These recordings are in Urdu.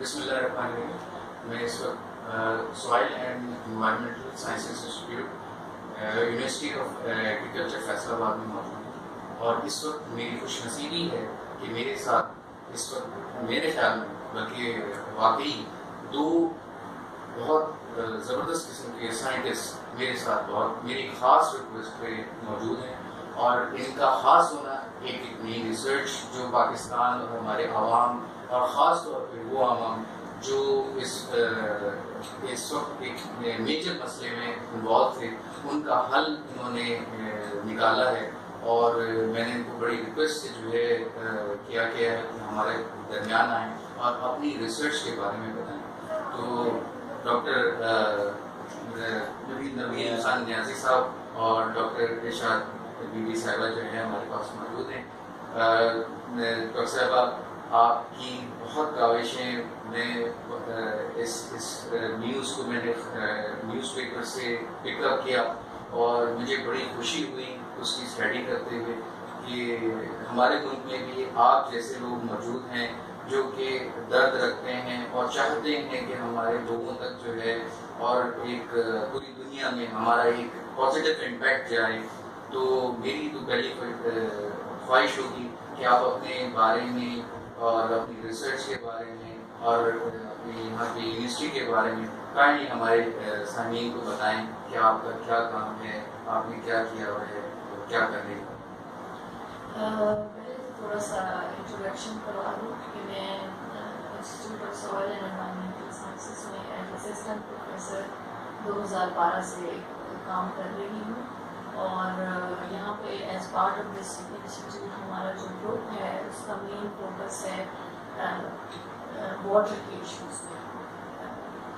بسم اللہ الرحمن الرحیم. میں اس وقت soil and environmental sciences institute university of agriculture Faisal آباد میں موجود ہوں، اور اس وقت میری خوش نصیبی ہے کہ میرے ساتھ اس وقت میرے خیال میں بلکہ واقعی دو بہت زبردست قسم کے سائنٹسٹ میرے ساتھ بہت میری خاص ریکویسٹ پہ موجود ہیں، اور ان کا خاص ہونا ایک نئی ریسرچ جو پاکستان اور ہمارے عوام اور خاص طور پہ وہ عوام جو اس وقت ایک میجر مسئلے میں انوالو تھے، ان کا حل انہوں نے نکالا ہے. اور میں نے ان کو بڑی ریکویسٹ سے جو ہے کیا ہے کہ ہمارے درمیان آئیں اور اپنی ریسرچ کے بارے میں بتائیں. تو ڈاکٹر نوید خان نیازی صاحب اور ڈاکٹر ارشاد بی بی صاحبہ جو ہیں ہمارے پاس موجود ہیں. ڈاکٹر صاحبہ، آپ کی بہت کاوشیں، میں اس نیوز کو میں نے نیوز پیپر سے پک اپ کیا اور مجھے بڑی خوشی ہوئی اس کی اسٹڈی کرتے ہوئے کہ ہمارے ملک میں بھی آپ جیسے لوگ موجود ہیں جو کہ درد رکھتے ہیں اور چاہتے ہیں کہ ہمارے لوگوں تک جو ہے اور ایک پوری دنیا میں ہمارا ایک پازیٹیو امپیکٹ جائے. تو میری تو پہلی خواہش ہوگی کہ آپ اپنے بارے میں اور اپنی ریسرچ کے بارے میں اور اپنی یہاں کی یونیورسٹی کے بارے میں کائنڈلی ہمارے سامعین کو بتائیں کہ آپ کا کیا کام ہے، آپ نے کیا کیا ہوا ہے اور کیا کر رہے ہیں. پہلے تھوڑا سا انٹروڈکشن کروا دوں کہ میں institute of soil and environmental sciences میں ایز اسسٹنٹ پروفیسر 2012 سے کام کر رہی ہوں، اور یہاں پہ as part of this institute ہمارا جو گروپ ہے اس کا مین فوکس ہے واٹر کے ایشوز میں.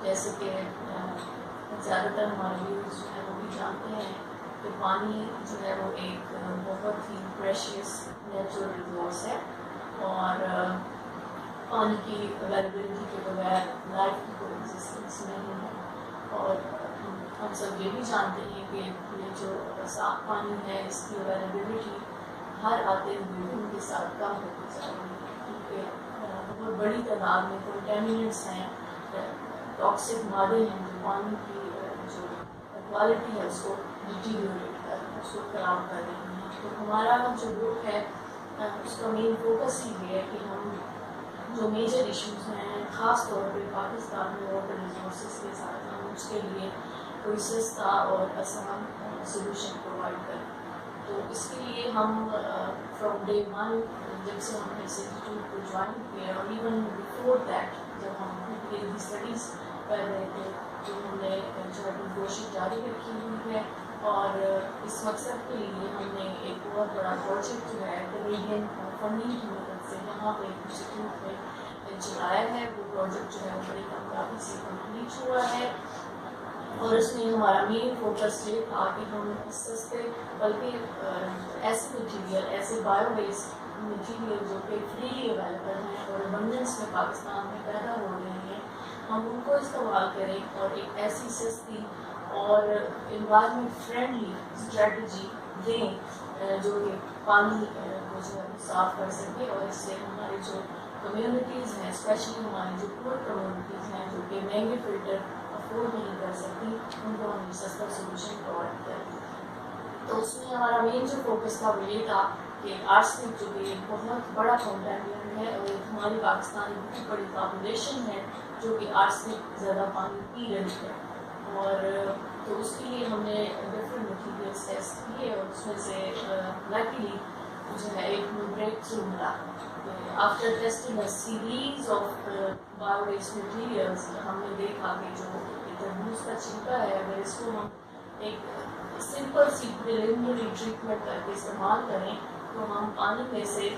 جیسے کہ زیادہ تر ہمارے ویورز جو ہے وہ بھی جانتے ہیں کہ پانی جو ہے وہ ایک بہت ہی پریشیس نیچرل ریسورس ہے، اور پانی کی اویلیبلٹی کے بغیر لائف کی کوئی ایگزسٹنس نہیں ہے. اور ہم سب یہ بھی جانتے ہیں کہ یہ جو صاف پانی ہے اس کی اویلیبلٹی ہر آتے ہوئے دن کے ساتھ کم ہوتی جا رہی ہے، کیونکہ بہت بڑی تعداد میں کنٹامینٹس ہیں، ٹاکسک مادے ہیں جو پانی کی جو کوالٹی ہے اس کو ڈیٹیریوریٹ کر رہے ہیں، اس کو خراب کر رہے ہیں. تو ہمارا جو گروپ ہے اس کا مین فوکس ہی یہ ہے کہ ہم جو میجر ایشوز ہیں خاص طور پہ پاکستان میں واٹر ریسورسز کے ساتھ ہم اس کے لیے کوئی سستا اور آسان سولوشن پرووائڈ کریں. تو اس کے لیے ہم فرام ڈے ون جب سے ہم نے اس انسٹیٹیوٹ کو جوائن کیا اور ایون بفور دیٹ جب ہم پی ایچ ڈی اسٹڈیز کر رہے تھے تو ہم نے جو اپنی کوشش جاری رکھی ہوئی ہے، اور اس مقصد کے لیے ہم نے ایک بہت بڑا پروجیکٹ جو ہے کینیڈین فنڈنگ کی مدد سے یہاں پہ انسٹیٹیوٹ میں چلایا ہے. وہ پروجیکٹ جو ہے وہ بڑی کامیابی سے کمپلیٹ ہوا ہے، اور اس میں ہمارا مین فوکس یہ تھا کہ ہم سستے بلکہ ایسے مٹیریل، ایسے بایو ویسٹ مٹیریل جو کہ فریلی اویلیبل ہیں اور ابنڈنس میں پاکستان میں پیدا ہو رہے ہیں، ہم ان کو استعمال کریں اور ایک ایسی سستی اور انوائرمنٹ فرینڈلی اسٹریٹجی دیں جو کہ پانی کو جو ہے صاف کر سکے، اور اس سے ہمارے جو کمیونٹیز ہیں، اسپیشلی ہماری جو پور کمیونٹیز ہیں جو کہ مہنگے فلٹر افورڈ نہیں کر سکتی، ان کو ہم سستا سولوشن پرووائڈ کریں. تو اس میں ہمارا مین جو فوکس تھا وہ یہ تھا کہ آرسنک جو کہ ایک بہت بڑا کنٹامینٹ ہے اور ہماری پاکستان میں بہت بڑی پاپولیشن ہے جو کہ آرسنک زیادہ پانی پی رہی ہے، اور تو اس کے لیے ہم نے ڈفرینٹ مٹیریلس ٹیسٹ کیے، اور اس میں سے لکیلی جو ہے ایک بریک تھرو ملا. After testing a series of bio waste materials ہم نے دیکھا کہ جو تربوز کا چھلکا ہے اگر اس کو ہم ایک سمپل سی پریلیمنری ٹریٹمنٹ کر کے استعمال کریں تو ہم پانی میں سے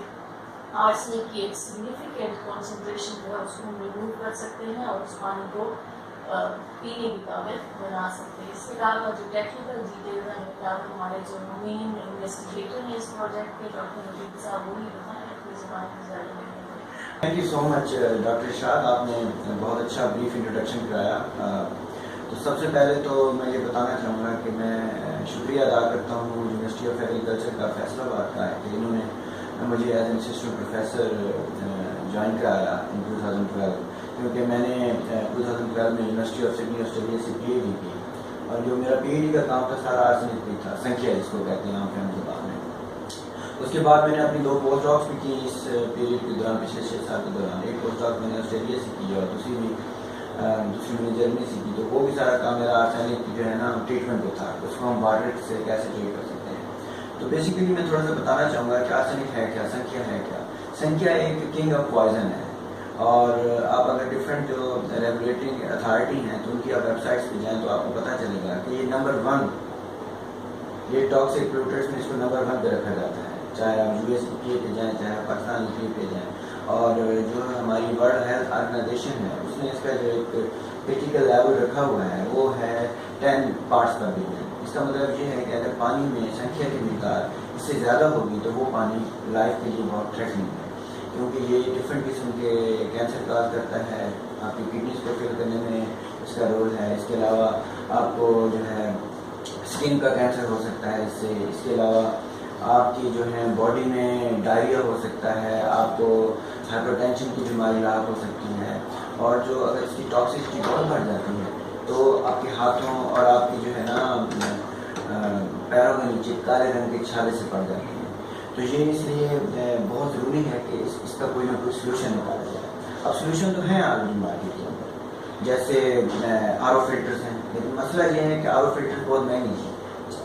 آرسنک کی ایک سگنیفیکینٹ کانسنٹریشن جو ہے اس کو ہم ریموو کر سکتے ہیں اور اس پانی کو پینے کے قابل بنا سکتے ہیں. اس کے علاوہ جو ٹیکنیکل ڈیٹیل ہیں ہمارے جو مین انویسٹیگیٹر ہیں اس پروجیکٹ کے ڈاکٹر نوید صاحب وہی بتائیں اپنی زبان میں ظاہر ہے. Thank you so much doctor Irshad, آپ نے بہت اچھا بریف انٹروڈکشن کرایا. تو سب سے پہلے تو میں یہ بتانا چاہوں گا کہ میں شکریہ ادا کرتا ہوں یونیورسٹی آف ایگریکلچر کا فیصل آباد کا کہ انہوں نے مجھے as an assistant professor join کرایا ان 2012. کیونکہ میں نے 2012 میں یونیورسٹی آف سڈنی آسٹریلیا سے پی ایچ ڈی کی، اور جو میرا پی ایچ ڈی کا کام تھا سارا آرسینک پہ تھا، سنکھیا جس کو کہتے ہیں عام فہم زبان میں۔ اس کے بعد میں نے اپنی 2 پوسٹ ڈاکس بھی کی اس پیریڈ کے دوران، پچھلے 6 سال کے دوران۔ ایک پوسٹ ڈاک میں نے آسٹریلیا سے کی اور دوسری میں نے جرمنی سے کی، تو وہ بھی سارا کام میرا آرسینک جو ہے نا ٹریٹمنٹ پہ تھا، اس کو ہم واٹر سے کیسے ٹریٹ کر سکتے ہیں۔ تو بیسیکلی میں تھوڑا سا بتانا چاہوں گا کہ آرسینک ہے کیا، سنکھیا ہے کیا۔ سنکھیا ایک کنگ آف پوائزن ہے، اور آپ اگر ڈفرینٹ جو ریگولیٹنگ اتھارٹی ہیں تو ان کی آپ ویب سائٹس پہ جائیں تو آپ کو پتہ چلے گا کہ یہ نمبر 1، یہ ٹاکسک پولوٹرز میں اس کو نمبر 1 پہ رکھا جاتا ہے، چاہے آپ یو ایس کی پہ جائیں، چاہے پاکستان کی پہ جائیں۔ اور جو ہماری ورلڈ ہیلتھ آرگنائزیشن ہے اس نے اس کا جو ایک کریٹیکل لیول رکھا ہوا ہے وہ ہے 10 پارٹس پر بلین۔ اس کا مطلب یہ ہے کہ اگر پانی میں سنکھیا کی مقدار اس سے زیادہ ہوگی تو وہ پانی لائف کے لیے بہت تھریٹنگ ہے، کیونکہ یہ ڈفرینٹ قسم کے کینسر کاز کرتا ہے، آپ کی کڈنیز کو فل کرنے میں اس کا رول ہے۔ اس کے علاوہ آپ کو جو ہے اسکن کا کینسر ہو سکتا ہے اس سے، اس کے علاوہ آپ کی جو ہے باڈی میں ڈائریا ہو سکتا ہے، آپ کو ہائپر ٹینشن کی بیماری لاحق ہو سکتی ہے، اور جو اگر اس کی ٹاکسسٹی بہت بڑھ جاتی ہے تو آپ کے ہاتھوں اور آپ کی جو ہے نا پیروں کے نیچے کالے رنگ کے چھالے سے پڑ جاتی ہیں۔ تو یہ اس لیے بہت ضروری ہے کہ اس کا کوئی نہ کوئی سلوشن نکالا جائے۔ اب سلوشن تو ہیں آلریڈی مارکیٹ کے اندر، جیسے آر او فلٹرز ہیں، لیکن مسئلہ یہ ہے کہ آر او فلٹر بہت مہنگی ہیں،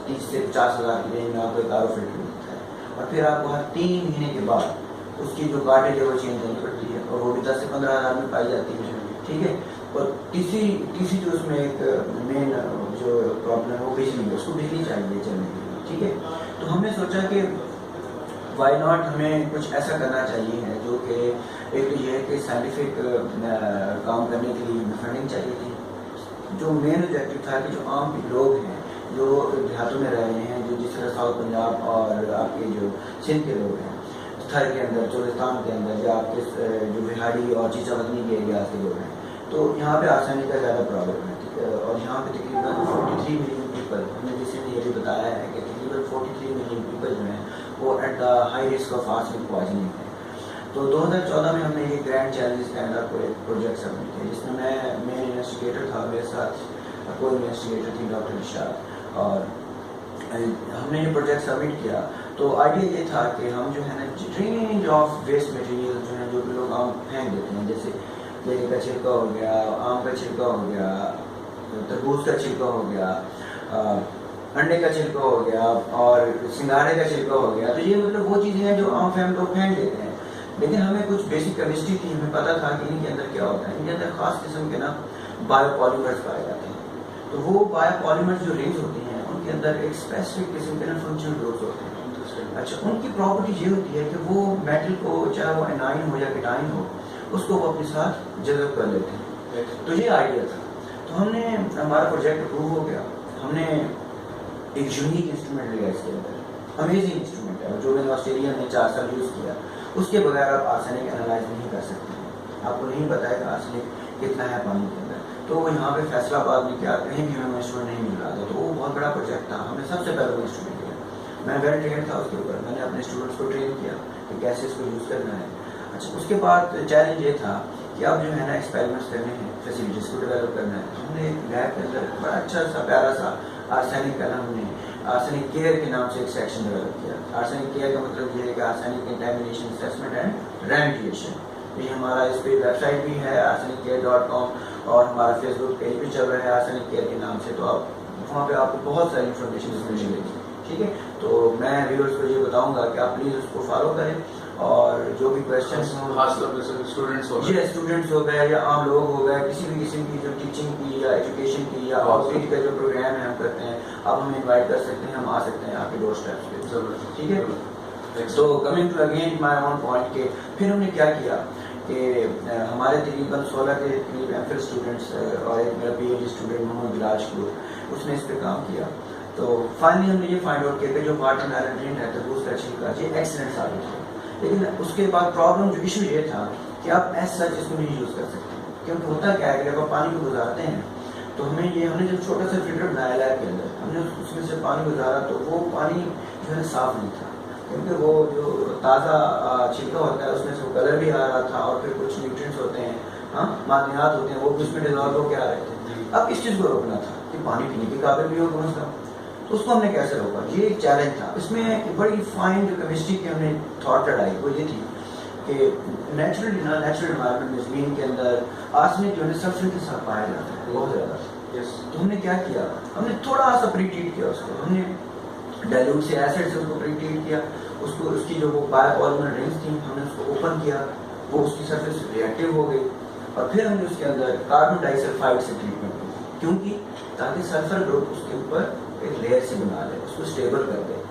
30 سے 50 ہزار کی رینج میں آپ کو ایک آر او فلٹر ملتا ہے، اور پھر آپ کو ہر 3 مہینے کے بعد اس کی جو کارٹیج ہے وہ چینج کرنی پڑتی ہے، اور وہ بھی 10 سے 15 ہزار میں پائی جاتی ہے، ٹھیک ہے۔ اور تیسری جو اس میں ایک مین جو پرابلم ہے وہ بجلی ہے، اس کو بجلی چاہیے چلنے کے لیے، ٹھیک ہے۔ تو ہم نے سوچا کہ وائی ناٹ ہمیں کچھ ایسا کرنا چاہیے ہے جو کہ ایک تو یہ ہے کہ سائنٹیفک کام کرنے کے لیے فنڈنگ چاہیے تھی۔ جو مین آبجیکٹو تھا کہ جو عام لوگ ہیں جو دیہاتوں میں رہ رہے ہیں، جو جس طرح ساؤتھ پنجاب اور آپ کے جو سندھ کے لوگ ہیں، تھر کے اندر، چولستان کے اندر، یا آپ کے جو بہاڑی اور چیچا بدنی کے ایریاز کے لوگ ہیں، تو یہاں پہ آسانی کا زیادہ پرابلم ہے، ٹھیک ہے۔ اور یہاں پہ تقریباً 43 ملین پیپل، ہم نے جس نے یہ بھی بتایا ہے کہ تقریباً 43 ملین پیپل جو ہیں وہ at the high risk of arsenic poisoning ہے۔ تو 2014 میں ہم نے یہ گرینڈ چیلنجز کینیڈا کو ایک پروجیکٹ سبمٹ کیا، جس میں میں انویسٹیگیٹر تھا، میرے ساتھ کوئی انویسٹیگیٹر تھی ڈاکٹر ارشاد، اور ہم نے یہ پروجیکٹ سبمٹ کیا۔ تو آئیڈیا یہ تھا کہ ہم جو ہے نا رینج آف ویسٹ مٹیریل جو ہیں جو لوگ عام پھینک دیتے ہیں، جیسے کیلے کا چھلکا ہو گیا، آم کا چھلکا ہو گیا، تربوز کا چھلکا ہو گیا، انڈے کا چھلکا ہو گیا، اور سنگھاڑے کا چھلکا ہو گیا، تو یہ مطلب وہ چیزیں ہیں جو عام فہم لوگ پھینک دیتے ہیں، لیکن ہمیں کچھ بیسک کیمسٹری تھی، ہمیں پتہ تھا کہ ان کے اندر کیا ہوتا ہے۔ ان کے اندر خاص قسم کے نا بایو پالیمرز پائے جاتے ہیں، تو وہ بایو پالیمرز جو رنگز ہوتی ہیں ان کے اندر ایک اسپیسیفک قسم کے نا فنکشنل گروپس ہوتے ہیں۔ اچھا، ان کی پراپرٹی یہ ہوتی ہے کہ وہ میٹل کو، چاہے وہ انائن ہو یا کیٹائن ہو، اس کو وہ اپنے ساتھ جذب کر لیتے ہیں۔ تو یہ آئیڈیا تھا، تو ہم نے ہمارا پروجیکٹ اپروو ہو گیا، ہم نے ایک یونیک انسٹرومنٹ لیا اس کے اندر، امیزنگ انسٹرومنٹ ہے جو میں نے آسٹریلیا میں 4 سال یوز کیا۔ اس کے بغیر آپ آرسینک انالائز نہیں کر سکتے ہیں، آپ کو نہیں پتا ہے کہ آرسینک کتنا ہے پانی کے اندر۔ تو وہ یہاں پہ فیصلہ آباد میں کیا، کہیں بھی ہمیں انسٹرومنٹ نہیں مل رہا تھا، تو وہ بہت بڑا پروجیکٹ تھا، ہم نے سب سے پہلے وہ انسٹرومنٹ لیا۔ میں ویل ٹرین تھا اس کے اوپر، میں نے اپنے اسٹوڈنٹس کو ٹرین کیا کہ کیسے اس کو یوز کرنا ہے۔ اچھا، اس کے بعد چیلنج یہ تھا کہ اب جو ہے نا ایکسپیریمنٹس کرنے ہیں، فیسلٹیز کو ڈیولپ کرنا ہے۔ ہم نے ایک لیب کے اندر بڑا اچھا سا پیارا سا آرسینک کا ہم نے آرسینک کیئر کے نام سے ایک سیکشن ڈیولپ کیا۔ آرسینک کیئر کا مطلب یہ ہے کہ آرسینک کنٹامینیشن اسیسمنٹ اینڈ ریمیڈیشن۔ یہ ہمارا اس پہ ویب سائٹ بھی ہے arsenicare.com، اور ہمارا فیس بک پیج بھی چل رہا ہے آرسینک کیئر کے نام سے، تو آپ وہاں پہ آپ کو بہت ساری انفارمیشن اس میں ملے گی، ٹھیک ہے۔ تو میں ویورز کو یہ بتاؤں گا کہ آپ پلیز اس کو فالو کریں، اور جو بھی کویشچنس خاص طور پہ اسٹوڈنٹس ہو گئے، اسٹوڈنٹس ہو گئے یا عام لوگ ہو گئے، کسی بھی قسم کی جو ٹیچنگ کی یا ایجوکیشن کی یا آؤٹ ریچ کا جو پروگرام ہے ہم کرتے ہیں، آپ ہمیں انوائٹ کر سکتے ہیں، ہم آ سکتے ہیں آپ کے ڈور اسٹیپس پہ، ضرور، ٹھیک ہے۔ تو coming to again my own point کہ پھر ہم نے کیا کیا کہ ہمارے تقریباً 16 کے قریب ایم فل اسٹوڈنٹس اور ایک میرا پی ایچ ڈی اسٹوڈنٹ محمد بلاج کو، اس نے اس پہ کام کیا۔ تو فائنلی ہم نے یہ فائنڈ آؤٹ کیا کہ جو واٹر میلن ہے تربوز کا چھلکا، یہ ایکسیلنٹ ثابت ہے، لیکن اس کے بعد پرابلم جو ایشو یہ تھا کہ آپ ایز سچ اس کو نہیں یوز کر سکتے، کیونکہ ہوتا کیا ہے کہ جب آپ پانی کو گزارتے ہیں تو ہم نے جب چھوٹا سا فلٹر بنایا لیب کے اندر، ہم نے اس میں سے پانی گزارا تو وہ پانی جو ہے صاف نہیں تھا، کیونکہ وہ جو تازہ چھلکا ہوتا ہے اس میں سے وہ کلر بھی آ رہا تھا، اور پھر کچھ نیوٹرینٹس ہوتے ہیں ہاں معدنیات ہوتے ہیں وہ بھی اس میں ڈیزالو ہو کے آ رہے تھے. اب اس چیز کو روکنا تھا کہ پانی پینے کے قابل بھی ہو کون سا, تو اس کو ہم نے کیسے روکا, یہ ایک چیلنج تھا. اس میں بڑی فائن جو کیمسٹری کی ہم نے تھاٹ لڑائی وہ یہ تھی کہ نیچرل انوائرمنٹ میں زمین کے اندر آرسنک جو ہے سلفر کے ساتھ پایا جاتا ہے بہت زیادہ. تو ہم نے کیا کیا, ہم نے تھوڑا سا پری ٹریٹ کیا اس کو, ہم نے ڈائلوٹ سے ایسڈ سے اس کو پری ٹریٹ کیا, اس کو اس کی جو وہ بایو پالیمر رنگس تھیں ہم نے اس کو اوپن کیا, وہ اس کی سرفیس ریئیکٹیو ہو گئی, اور پھر ہم نے اس کے اندر کاربن ڈائی سلفائڈ سے ٹریٹمنٹ کی, کیونکہ تاکہ سلفر گروپ اس کے اوپر ایک لیئر سے بنا لے, اس کو اسٹیبل کر دے.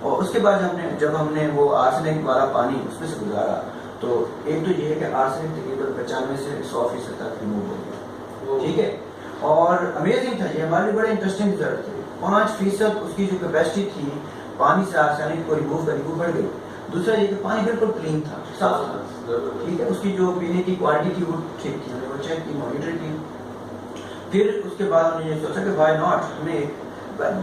اور اس کے بعد جب ہم نے وہ آرسنک والا پانی اس میں سے گزارا, تو ایک تو یہ ہے کہ آرسنک تقریباً 95 سے 100% تک ریموو ہو گیا, ٹھیک ہے. اور امیزنگ تھا, یہ ہمارے لیے بڑے انٹرسٹنگ رزلٹ تھے. 5% اس کی جو کیپیسٹی تھی پانی سے آرسینک کو ریموو کرنے کو بڑھ گئی. دوسرا یہ کہ پانی بالکل کلین تھا, صاف تھا, ٹھیک ہے. اس کی جو پینے کی کوالٹی تھی وہ ٹھیک تھی, ہم نے وہ چیک کی, مانیٹر کی. پھر اس کے بعد ہم نے یہ سوچا کہ وائی ناٹ, ہمیں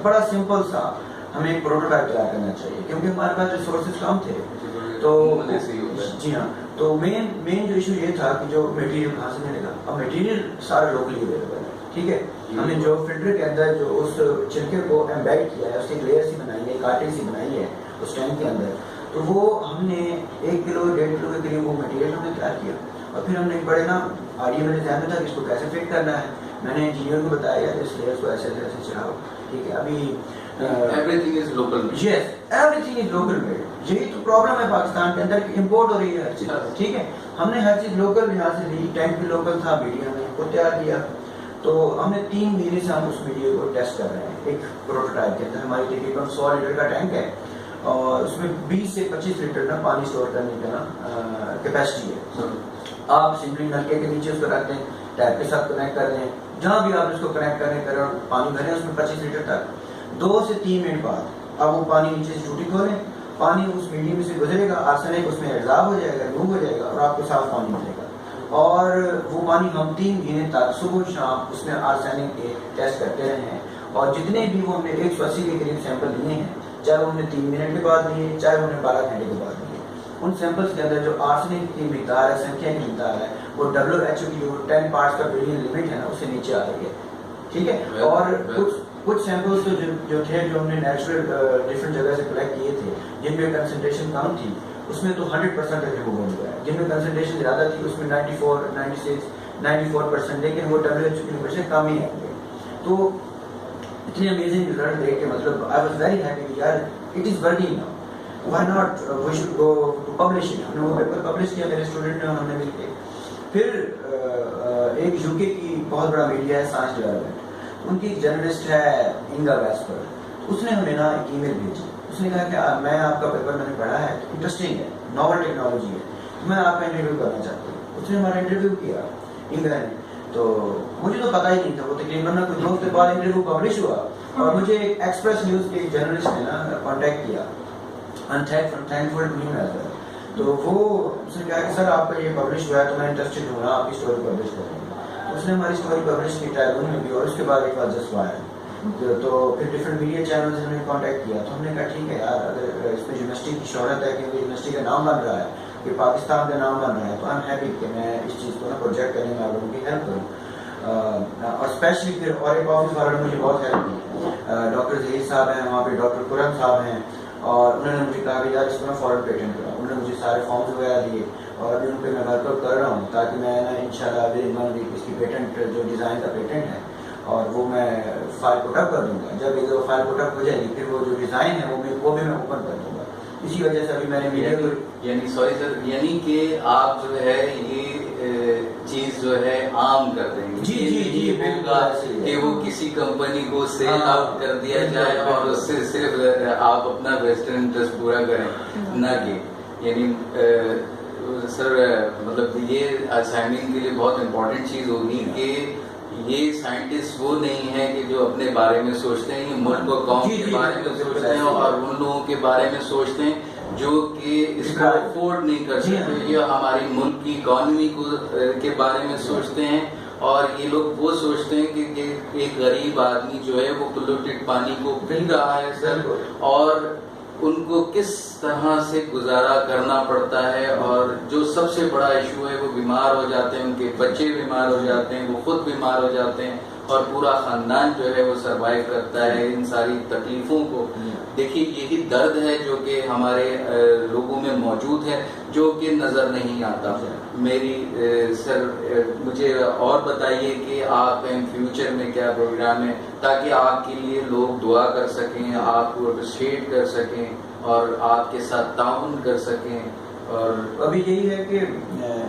بڑا سمپل سا ہمیں ایک پروٹوٹائپ تیار کرنا چاہیے, کیونکہ ہمارے پاس ریسورسز کم تھے. تو جی ہاں, تو مین جو ایشو یہ تھا کہ جو میٹیریل کہاں سے ملے گا. اب میٹیریل سارا لوکلی اویلیبل ہے, ٹھیک ہے. ہم نے جو فلٹر کے اندر جو اس چھلکے کو ایمبیڈ کیا ہے, اس کی لیئر سی بنائی ہے, کارٹن سی بنائی ہے اس ٹینک کے اندر, تو وہ ہم نے 1 کلو 1.5 کلو کے قریب وہ مٹیریل ہم نے تیار کیا. اور پھر ہم نے بڑے نا آئیڈیا میرے ذہن میں تھا کہ اس کو کیسے فٹ کرنا ہے. میں نے انجینئر کو بتایا اس لیئر کو ایسے چڑھاؤ, ٹھیک ہے. ابھی everything is local, yes everything is local made. یہی تو پرابلم ہے پاکستان کے اندر کہ امپورٹ ہو رہی ہے ہر چیز, ٹھیک ہے. ہم نے ہر چیز لوکل یہاں سے لی, ٹینک بھی لوکل تھا, میڈیا ہم نے کو تیار کیا. تو ہم نے 3 مہینے سے ہم اس میڈیا کو ٹیسٹ کر رہے ہیں. ایک پروٹوٹائپ کے اندر ہماری تقریباً 100 لیٹر کا ٹینک ہے, اور اس میں 20 سے 25 لیٹر نا پانی اسٹور کرنے کا نا کیپیسٹی ہے. آپ سمپلی نلکے کے نیچے اس کو رکھ دیں, ٹیپ کے ساتھ کنیکٹ کر دیں, جہاں بھی آپ اس کو کنیکٹ کریں اور پانی بھریں اس میں 25 لیٹر تک. 2 سے 3 منٹ بعد آپ وہ پانی نیچے سے ٹوٹی کھولیں, پانی اس میڈیم میں سے گزرے گا, آرسینک اس میں ایبزارب ہو جائے گا, ریموو ہو جائے گا, اور آپ کو صاف پانی ملے گا. اور وہ پانی ہم 3 مہینے تک صبح شام اس میں آرسینک کے ٹیسٹ کرتے رہے ہیں. اور جتنے بھی وہ ہم نے 180 کے قریب سیمپل لیے ہیں, چاہے وہ ہم نے 3 منٹ کے بعد لیے, چاہے وہ ہم نے 12 گھنٹے کے بعد لیے, ان سیمپلس کے اندر جو آرسنک کی مقدار ہے, سنکھیا کی مقدار ہے, وہ WHO کی جو 10 پارٹس کا بلین لمٹ ہے نا, اس سے نیچے آ رہی ہے, ٹھیک ہے. اور کچھ سیمپلس جو تھے جو ہم نے نیچرل ڈفرینٹ جگہ سے کلیکٹ کیے تھے, جن میں کنسنٹریشن کم تھی, اس میں تو 100% ریموو ہو گیا ہے. جن میں کنسنٹریشن زیادہ تھی اس میں 94, 96, 94%, لیکن وہ WHO کی لمٹ سے کم ہی آئیں گے. تو اتنے امیزنگ ریزلٹ دیکھ کے مطلب آئی واز ویری ہیپی یار, it is working now, why not we should go to publish it. ہم نے وہ پیپر پبلش کیا, میرے اسٹوڈنٹ نے, ہم نے مل کے. پھر ایک UK کی بہت بڑا میڈیا ہے سائنس ڈیولپمنٹ, ان کی جرنلسٹ ہے انگا ویسپر, اس نے ہمیں نا ایک ای میل بھیجی. اس نے کہا کہ میں آپ کا پیپر میں نے پڑھا ہے, انٹرسٹنگ ہے, ناول ٹیکنالوجی ہے, میں آپ کا انٹرویو کرنا چاہتی ہوں. اس نے ہمارا انٹرویو کیا انگا نے. تو مجھے تو پتہ ہی نہیں تھا, وہ تقریباً کچھ 2 ہفتے بعد انٹرویو پبلش ہوا, اور مجھے ایکسپریس نیوز کے جرنلسٹ نے نا کانٹیکٹ کیا, thankful to him as well. تو وہ اس نے کہا کہ سر آپ کا یہ پبلش ہوا ہے تو میں انٹرسٹڈ ہوں نا آپ کی اسٹوری پبلش کریں. اس نے ہماری اسٹوری پبلش کی ٹائگون میں بھی, اور اس کے بعد ایک بار جسٹ وائر. تو پھر ڈفرینٹ میڈیا چینل سے ہم نے کانٹیکٹ کیا. تو ہم نے کہا ٹھیک ہے یار, اگر اس میں یونیورسٹی کی شہرت ہے, کہ یونیورسٹی کا نام بن رہا ہے, کہ پاکستان کا نام بن رہا ہے, تو آئی ایم ہیپی کہ میں اس چیز کو نا پروجیکٹ کرنے میں آپ لوگوں کی ہیلپ کروں. اور اسپیشلی پھر اور ایک آفس والوں نے مجھے بہت ہیلپ کی. ڈاکٹر ظہیر صاحب ہیں وہاں پہ, ڈاکٹر قرم صاحب ہیں, اور انہوں نے مجھے کہا کہ یار اس کو نا فوراً پیٹنٹ کرا. انہوں نے مجھے سارے فارمز وغیرہ دیے, اور ابھی ان پہ میں ورک آؤٹ کر رہا ہوں, تاکہ میں نا انشاءاللہ ابھی 1 ویک اس کی پیٹنٹ جو ڈیزائن کا پیٹنٹ ہے, اور وہ میں فائل پٹ اپ کر دوں گا. جب ادھر وہ فائل پٹ اپ ہو جائے گی, پھر وہ جو ڈیزائن ہے وہ بھی میں اوپن کر دوں گا. اسی وجہ سے ابھی میں نے میڈیا کو یعنی سوری سر, یعنی کہ آپ جو ہے یہ چیز جو ہے عام کر دیں گے. جی بالکل, کہ وہ کسی کمپنی کو سیل آؤٹ کر دیا جائے اور اس سے صرف آپ اپنا ویسٹرن انٹرسٹ پورا کریں, نہ کہ یعنی سر مطلب یہ اسائنمنٹ کے لیے بہت امپورٹنٹ چیز ہوگی کہ یہ سائنٹسٹ وہ نہیں ہے کہ جو اپنے بارے میں سوچتے ہیں, یہ ملک اور قوم کے بارے میں سوچتے ہیں, اور ان لوگوں کے بارے میں سوچتے ہیں جو کہ اس کو افورڈ نہیں کر سکتے, یہ ہماری ملک کی اکانومی کے بارے میں سوچتے ہیں. اور یہ لوگ وہ سوچتے ہیں کہ ایک غریب آدمی جو ہے وہ پولوٹیڈ پانی کو پی رہا ہے سر, اور ان کو کس طرح سے گزارا کرنا پڑتا ہے، اور جو سب سے بڑا ایشو ہے وہ بیمار ہو جاتے ہیں، ان کے بچے بیمار ہو جاتے ہیں، وہ خود بیمار ہو جاتے ہیں، اور پورا خاندان جو ہے وہ سروائیو کرتا ہے ان ساری تکلیفوں کو. دیکھیے یہی درد ہے جو کہ ہمارے لوگوں میں موجود ہے، جو کہ نظر نہیں آتا. میری سر مجھے اور بتائیے کہ آپ ان فیوچر میں کیا پروگرام ہے تاکہ آپ کے لیے لوگ دعا کر سکیں، آپ کو اپریشیٹ کر سکیں اور آپ کے ساتھ تعاون کر سکیں. اور ابھی یہی ہے کہ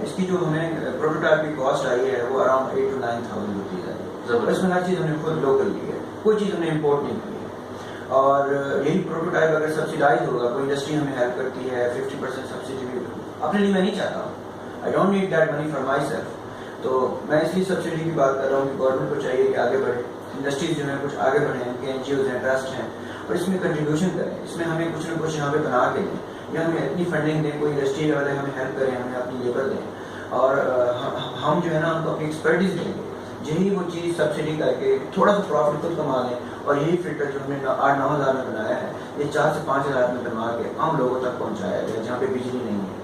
اس کی جو ہمیں پروٹوٹائپ کی کاسٹ آئی ہے وہ اراؤنڈ 8 to 9,000 روپیز ہے. اس میں ہر چیز ہم نے خود لوکل لی ہے، کوئی چیز ہم نے امپورٹ نہیں کی ہے. اور یہی پروٹوٹائپ اگر سبسیڈائز ہوگا، کوئی انڈسٹری ہمیں ہیلپ کرتی ہے 50% سبسڈی بھی، اپنے لیے میں نہیں چاہتا ہوں، I don't need that money for my self. تو میں اس لیے سبسڈی کی بات کر رہا ہوں کہ گورنمنٹ کو چاہیے کہ آگے بڑھے، انڈسٹریز جو ہیں کچھ آگے بڑھیں، ان کے NGOs ہیں، ٹرسٹ ہیں، اور اس میں کنٹریبیوشن کریں. اس میں ہمیں کچھ نہ کچھ یہاں پہ بنا کے دیں، یا ہمیں اتنی فنڈنگ دیں، کوئی انڈسٹری والے ہمیں ہیلپ کریں، ہمیں اپنی لیبر دیں، اور ہم جو ہے نا ان کو اپنی ایکسپرٹیز دیں گے. یہی وہ چیز سبسڈی کر کے تھوڑا سا پروفٹ خود کما لیں، اور یہی فلٹر جو ہم نے 8-9 ہزار میں بنایا ہے، یہ 4 سے 5 ہزار میں بنوا کے عام لوگوں تک پہنچایا جائے جہاں پہ بجلی نہیں ہے.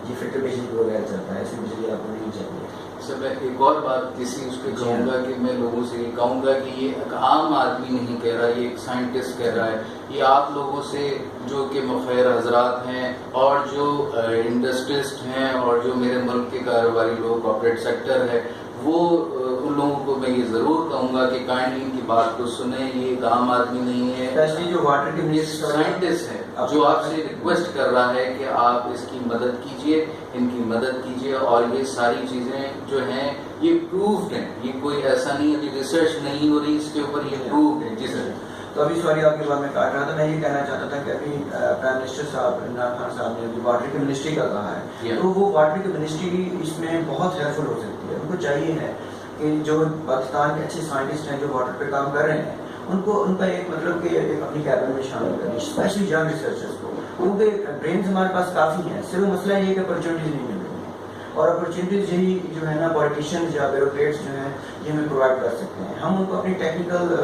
یہ فلٹر بجلی کے بغیر چلتا ہے، ایسی بجلی آپ کو نہیں چاہیے. سر میں ایک اور بات کسی اس پہ کہوں گا کہ میں لوگوں سے یہ کہوں گا کہ یہ ایک عام آدمی نہیں کہہ رہا، یہ ایک سائنٹسٹ کہہ رہا ہے. یہ آپ لوگوں سے جو کہ مخیر حضرات ہیں اور جو انڈسٹریسٹ ہیں اور جو میرے ملک کے کاروباری لوگ، کارپوریٹ سیکٹر ہے، وہ ان لوگوں کو میں یہ ضرور کہوں گا کہ کائنڈلی ان کی بات کو سنیں. یہ ایک عام آدمی نہیں ہے، اسپیشلی جو واٹر کے سائنٹسٹ ہے جو آپ سے ریکویسٹ کر رہا ہے کہ آپ اس کی مدد کیجئے، ان کی مدد کیجئے. اور یہ ساری چیزیں جو ہیں یہ پروفڈ ہیں، یہ کوئی ایسا نہیں ہے کہ ریسرچ نہیں ہو رہی اس کے اوپر، یہ پروفڈ ہے. جی سر. تو ابھی سوری آپ کی بات میں کاٹ رہا تھا، میں یہ کہنا چاہتا تھا کہ ابھی پرائم منسٹر صاحب عمران خان صاحب نے ابھی واٹر کی منسٹری کا کہا ہے، تو وہ واٹر کی منسٹری اس میں بہت ہیلپ فل ہو سکتی ہے. ان کو چاہیے ہے کہ جو پاکستان کے اچھے سائنٹسٹ ہیں جو واٹر پہ کام کر رہے ہیں، ان کا ایک مطلب کہ اپنی کیبن میں شامل کریں، اسپیشلی ینگ ریسرچرس کو، کیونکہ برینز ہمارے پاس کافی ہیں. صرف مسئلہ یہ ہے کہ اپرچونیٹیز نہیں مل رہی ہیں، اور اپرچونیٹیز یہی جو ہے نا پولیٹیشینز یا بیوروکریٹس جو ہیں یہ ہمیں پرووائڈ کر سکتے ہیں. ہم ان کو اپنی ٹیکنیکل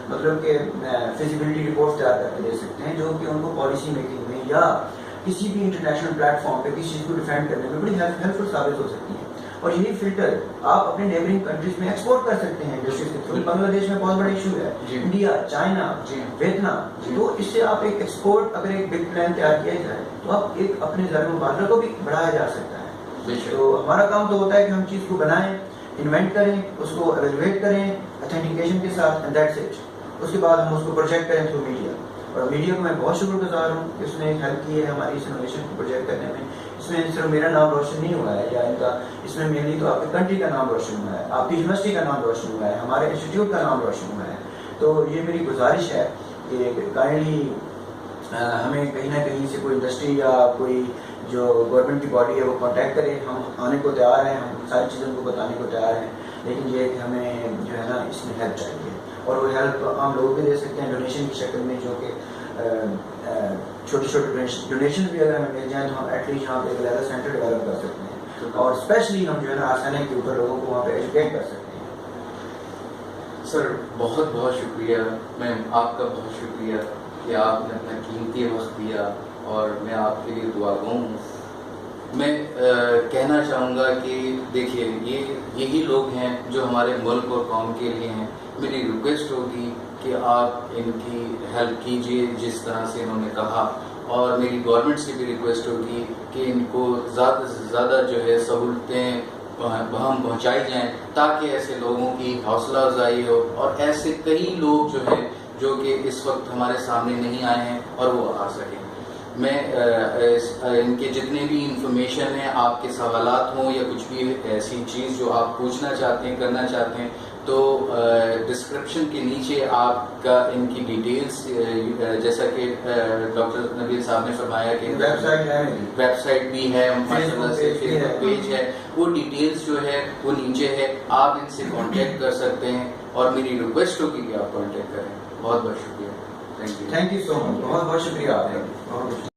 مطلب کہ فیزیبلٹی رپورٹ تیار کر کے دے سکتے ہیں، جو کہ ان کو پالیسی میکنگ میں یا کسی بھی انٹرنیشنل پلیٹ فارم پہ کسی چیز کو ڈیفینڈ کرنے میں بڑی ہیلپ فل ثابت ہو سکتی ہے. اور یہی فلٹر آپ اپنے نیبرنگ کنٹریز میں ایکسپورٹ کر سکتے ہیں. جیسے بنگلہ دیش میں بہت بڑا ایشو ہے، انڈیا، چائنا، ویتنام. تو اس سے آپ ایک ایکسپورٹ، اگر ایک بگ پلان تیار کیا جائے تو آپ ایک اپنے زر مبادلہ کو بھی بڑھایا جا سکتا ہے. تو ہمارا کام تو ہوتا ہے کہ ہم چیز کو بنائیں، انوینٹ کریں، اس کو ایویلویٹ کریں اتھینٹیکیشن کے ساتھ، اینڈ دیٹس اٹ. اس کے بعد ہم اس کو پروجیکٹ کریں تھرو میڈیا. اور میڈیا کو میں بہت شکر گزار ہوں کہ اس نے ہیلپ کی ہے ہماری اس انوویشن کو پروجیکٹ کرنے میں. اس میں صرف میرا نام روشن نہیں ہوا ہے یا ان کا، اس میں مینلی تو آپ کی کنٹری کا نام روشن ہوا ہے، آپ کی یونیورسٹی کا نام روشن ہوا ہے، ہمارے انسٹیٹیوٹ کا نام روشن ہوا ہے. تو یہ میری گزارش ہے کہ کائنڈلی ہمیں کہیں نہ کہیں سے کوئی انڈسٹری یا کوئی جو گورنمنٹ کی باڈی ہے وہ کانٹیکٹ کرے. ہم آنے کو تیار ہیں، ہم ساری چیزوں کو بتانے کو تیار ہیں، لیکن یہ کہ ہمیں جو ہے نا اس میں ہیلپ چاہیے. اور وہ ہیلپ عام لوگوں کو دے سکتے ہیں ڈونیشن کی شکل میں، جو کہ چھوٹے چھوٹے ڈونیشن بھی اگر ہمیں مل جائیں تو ہم ایٹ لیسٹ یہاں پہ ایک لیزر سینٹر ڈیولپ کر سکتے ہیں، اور اسپیشلی ہم جو ہے نا آسانی کے اوپر لوگوں کو وہاں پہ ایجوکیٹ کر سکتے ہیں. سر بہت بہت شکریہ میم، آپ کا بہت شکریہ کہ آپ نے اپنا قیمتی وقت دیا، اور میں آپ کے لیے دعا گو ہوں. میں کہنا چاہوں گا کہ دیکھیے یہی لوگ ہیں جو ہمارے ملک اور قوم کے لیے ہیں. میری ریکویسٹ ہوگی کہ آپ ان کی ہیلپ کیجیے جس طرح سے انہوں نے کہا، اور میری گورنمنٹ سے بھی ریکویسٹ ہوگی کہ ان کو زیادہ سے زیادہ جو ہے سہولتیں ہم پہنچائی جائیں تاکہ ایسے لوگوں کی حوصلہ افزائی ہو. اور ایسے کئی لوگ جو ہیں جو کہ اس وقت ہمارے سامنے نہیں آئے ہیں اور وہ آ سکیں. میں ان کے جتنے بھی انفارمیشن ہیں، آپ کے سوالات ہوں یا کچھ بھی ایسی چیز جو آپ پوچھنا چاہتے ہیں، کرنا چاہتے ہیں، تو ڈسکرپشن کے نیچے آپ کا ان کی ڈیٹیلز، جیسا کہ ڈاکٹر نبیل صاحب نے فرمایا کہ ویب سائٹ بھی ہے، ماشاء اللہ سے فیس بک پیج ہے، وہ ڈیٹیلز جو ہے وہ نیچے ہے، آپ ان سے کانٹیکٹ کر سکتے ہیں. اور میری ریکویسٹ ہوگی کہ آپ کانٹیکٹ کریں. بہت بہت شکریہ. تھینک یو سو مچ. بہت بہت شکریہ آپ کا.